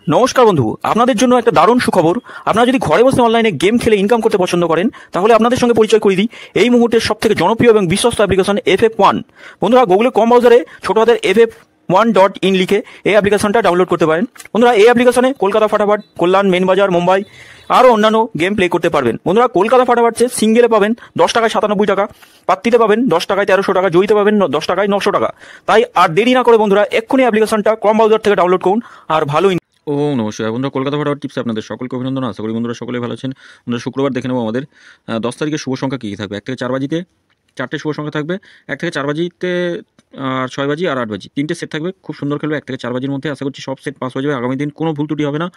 নমস্কার বন্ধু, আপনাদের জন্য একটা দারুণ সুখবর। আপনারা যদি ঘরে বসে অনলাইনে গেম খেলে ইনকাম করতে পছন্দ করেন, তাহলে আপনাদের সঙ্গে পরিচয় করে দিই এই মুহূর্তের সবথেকে জনপ্রিয় এবং বিশ্বস্ত অ্যাপ্লিকেশন FF1। বন্ধুরা, গুগলে কম ব্রাউজারে ছোট হাতের FF1.in লিখে এই অ্যাপ্লিকেশনটা ডাউনলোড করতে পারেন। বন্ধুরা, এই অ্যাপ্লিকেশনে কলকাতা ফাটাফাট, কল্যাণ, মেন বাজার, মুম্বাই আরও অন্যান্য গেম প্লে করতে পারবেন। বন্ধুরা, কলকাতা ফাটাফাট সিঙ্গেলে পাবেন 10 টাকায় 97 টাকা, পাত্তিতে পাবেন 10 টাকায় 1300 টাকা, জয়ীতে পাবেন 10 টাকায় 900 টাকা। তাই আর দেরি না করে বন্ধুরা এক্ষুনি অ্যাপ্লিকেশনটা কম ব্রাউজার থেকে ডাউনলোড করুন আর ভালো। ও নমস্কার বন্ধুরা, কলকাতা ফাটাফাট টিপসে আপনাদের সকলকে অভিনন্দন। আশা করি বন্ধুরা সকলেই ভালো আছেন। বন্ধুরা, শুক্রবার দেখে নেবো আমাদের 10 তারিখে শুভ সংখ্যা কী কী থাকবে। 1 থেকে 4 বাজিতে 4টে শুভ সংখ্যা থাকবে, 1 থেকে 4 বাজিতে আর 6 বাজি আর 8 বাজি 3টে সেট থাকবে। খুব সুন্দর খেলবে 1 থেকে 4 বাজির মধ্যে। আশা করছি সব সেট পাস হয়ে যাবে, আগামী দিন কোনো ভুল ত্রুটি হবে না।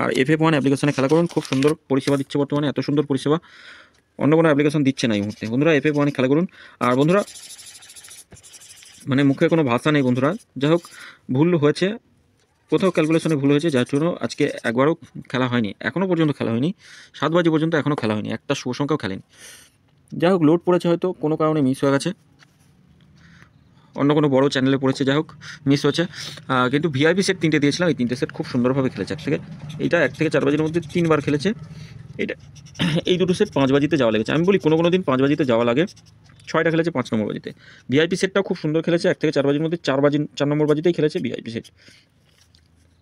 আর FF1 অ্যাপ্লিকেশনে খেলা করুন, খুব সুন্দর পরিষেবা দিচ্ছে বর্তমানে। এত সুন্দর পরিষেবা অন্য কোনো অ্যাপ্লিকেশন দিচ্ছে না এই মুহূর্তে। বন্ধুরা, FF1 খেলা করুন। আর বন্ধুরা, মানে মুখে কোনো ভাষা নেই বন্ধুরা। যাই হোক, ভুল হয়েছে, কোথাও ক্যালকুলেশনে ভুল হয়েছে, যার জন্য আজকে একবারও খেলা হয়নি, এখনও পর্যন্ত খেলা হয়নি। 7 বাজি পর্যন্ত এখনও খেলা হয়নি, একটা শুভ সংখ্যাও খেলেনি। যাই হোক, লোড পড়েছে, হয়তো কোনো কারণে মিস হয়ে গেছে, অন্য কোনো বড় চ্যানেলে পড়েছে, যাই হোক মিস হচ্ছে। কিন্তু VIP সেট 3টে দিয়েছিলাম, এই 3টে সেট খুব সুন্দরভাবে খেলেছে। এইটা 1 থেকে 4 বাজির মধ্যে 3বার খেলেছে। এটা এই দুটো সেট 5 বাজিতে যাওয়া লেগেছে। আমি বলি কোনো দিন 5 বাজিতে যাওয়া লাগে। 6টা খেলেছে 5 নম্বর বাজিতে। VIP সেটটাও খুব সুন্দর খেলেছে, 1 থেকে 4 বাজির মধ্যে 4 নম্বর বাজিতেই খেলেছে VIP সেট।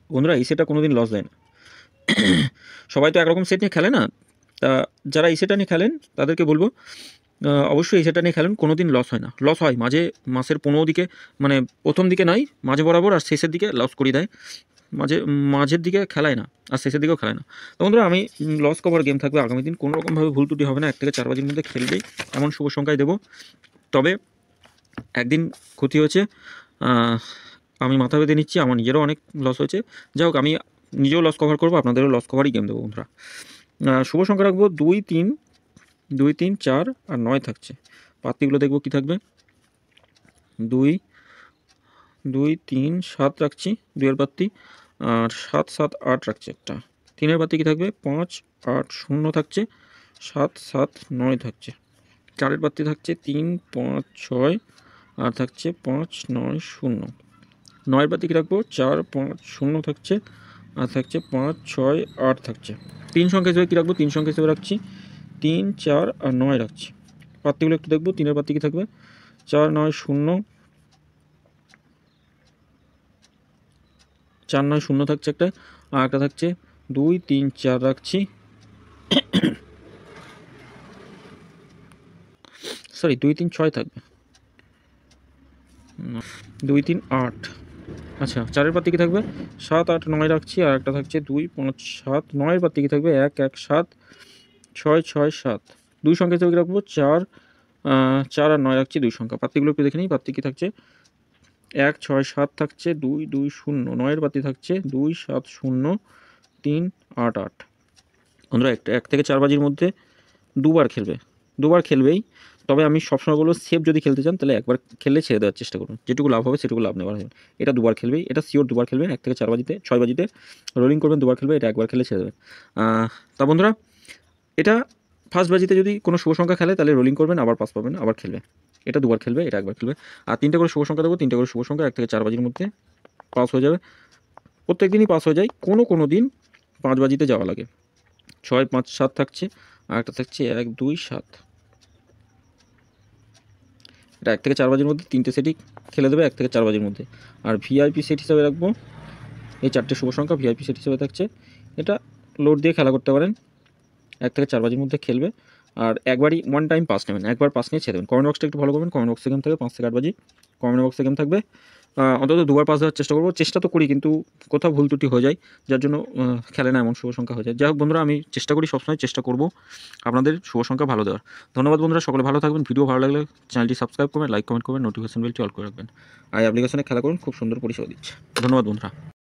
বন্ধুরা, এই সেটটা কোনো দিন লস দেয় না। সবাই তো একরকম সেট নিয়ে খেলে না, তা যারা এই সেটটা নিয়ে খেলেন তাদেরকে বলবো অবশ্যই এই সেটটা নিয়ে খেলেন, কোনো দিন লস হয় না। লস হয় মাঝে মাসের 15 দিকে, মানে প্রথম দিকে নয়, মাঝে বরাবর, আর শেষের দিকে লস করে দেয়। মাঝের দিকে খেলায় না, আর শেষের দিকেও খেলায় না। তো বন্ধুরা, আমি লস কভার গেম থাকবে আগামী দিন, কোনো রকমভাবে ভুল ত্রুটি হবে না। 1 থেকে 4 বাজির মধ্যে খেলবেই এমন শুভ সংখ্যায় দেবো। তবে একদিন ক্ষতি হয়েছে, আমি মাথা বেঁধে নিচ্ছি, আমার নিজেরও অনেক লস হয়েছে। যাই হোক, আমি নিজেও লস কভার করবো, আপনাদেরও লস কভারই গেম দেবো বন্ধুরা। শুভ সংখ্যা রাখবো 2, 3, 4 আর 9 থাকছে। পাত্তিগুলো দেখবো কী থাকবে। 2, 3, 7 রাখছি 2-এর পাত্তি, আর 7, 7, 8 রাখছে একটা। 3-এর পাত্তি কী থাকবে, 5, 8, 0 থাকছে, 7, 7, 9 থাকছে। 4-এর পাত্তি থাকছে 3, 5, 6 আর থাকছে 5, 9, 0। 9-এর পাত্তি কী রাখবো, 4, 5, 0 থাকছে, আর থাকছে 5, 6, 8 থাকছে। 3 সংখ্যা হিসেবে কী রাখবো, 3 সংখ্যা হিসেবে রাখছি 3, 4 আর 9 রাখছি। পাত্তিগুলো একটু দেখবো। 3-এর পাত্তি কী থাকবে, 4, 9, 0, 4, 9, 0 থাকছে একটা, আর একটা থাকছে 2, 3, 4 রাখছি, সরি 2, 3, 6 থাকবে, 2, 3, 8। আচ্ছা, 4-এর পাত্তি কী থাকবে, 7, 8, 9 রাখছি, আর একটা থাকছে 2, 5, 7। 9-এর পাত্তি কী থাকবে, 1, 1, 7, 6, 6, 7। 2 সংখ্যা হিসেবে কী রাখবো, 4, 4 আর 9 রাখছি 2 সংখ্যা। পাত্তিগুলো একটু দেখে নিই। পাত্তি কী থাকছে, 1, 6, 7 থাকছে, 2, 2, 0। 9-এর পাত্তি থাকছে 2, 7, 0, 3, 8, 8। বন্ধুরা, 1 থেকে 4 বাজির মধ্যে দুবার খেলবেই। তবে আমি সবসময় বলবো, সেফ যদি খেলতে চান তাহলে একবার খেললে ছেড়ে দেওয়ার চেষ্টা করুন, যেটুকু লাভ হবে সেটুকু লাভ নেওয়ার হবে। এটা দুবার খেলবেই, এটা শিওর দুবার খেলবেন। 1 থেকে 4 বাজিতে 6 বাজিতে রোলিং করবেন, দুবার খেলবে, এটা একবার খেলে ছেড়ে দেবেন। তা বন্ধুরা, এটা ফার্স্ট বাজিতে যদি কোনো শুভ সংখ্যা খেলে তাহলে রোলিং করবেন, আবার পাস পাবেন, আবার খেলবে। এটা দুবার খেলবে, এটা একবার খেলবে। আর 3টে করে শুভ সংখ্যা দেবো, 3টে করে শুভ সংখ্যা 1 থেকে 4 বাজির মধ্যে পাস হয়ে যাবে। প্রত্যেক দিনই পাস হয়ে যায়, কোনো দিন 5 বাজিতে যাওয়া লাগে। 6, 5, 7 থাকছে, আর একটা থাকছে 1, 2, 7। এটা 1 থেকে 4 বাজির মধ্যে 3টে সেটই খেলে দেবে 1 থেকে 4 বাজির মধ্যে। আর VIP সেট হিসাবে রাখবো এই 4টে শুভ সংখ্যা, VIP সেট হিসাবে থাকছে। এটা লোড দিয়ে খেলা করতে পারেন, 1 থেকে 4 বাজির মধ্যে খেলবে। আর একবারই ওয়ান টাইম পাস নেবেন, একবার পাস নিয়ে ছেড়ে দেবেন। কমেন্ট বক্সটা একটু ভালো করবেন, কমেন্ট বক্সে গেম থাকবে 5 থেকে 8 বাজি, কমেন্ট বক্সে গেম থাকবে। অন্তত দুবার পাস দেওয়ার চেষ্টা করবো, চেষ্টা তো করি, কিন্তু কোথাও ভুল ত্রুটি হয়ে যায়, যার জন্য খেলে না এমন শুভ সংখ্যা হয়ে যায়। যাই হোক বন্ধুরা, আমি চেষ্টা করি, সবসময় চেষ্টা করবো আপনাদের শুভ সংখ্যা ভালো দেওয়ার। ধন্যবাদ বন্ধুরা, সকলে ভালো থাকবেন। ভিডিও ভালো লাগলে চ্যানেলটি সাবস্ক্রাইব করবেন, লাইক কমেন্ট করবেন, নোটিফিকেশন বেলটি অল করে রাখবেন। আর অ্যাপ্লিকেশনে খেলা করুন, খুব সুন্দর পরিষেবা দিচ্ছে। ধন্যবাদ বন্ধুরা।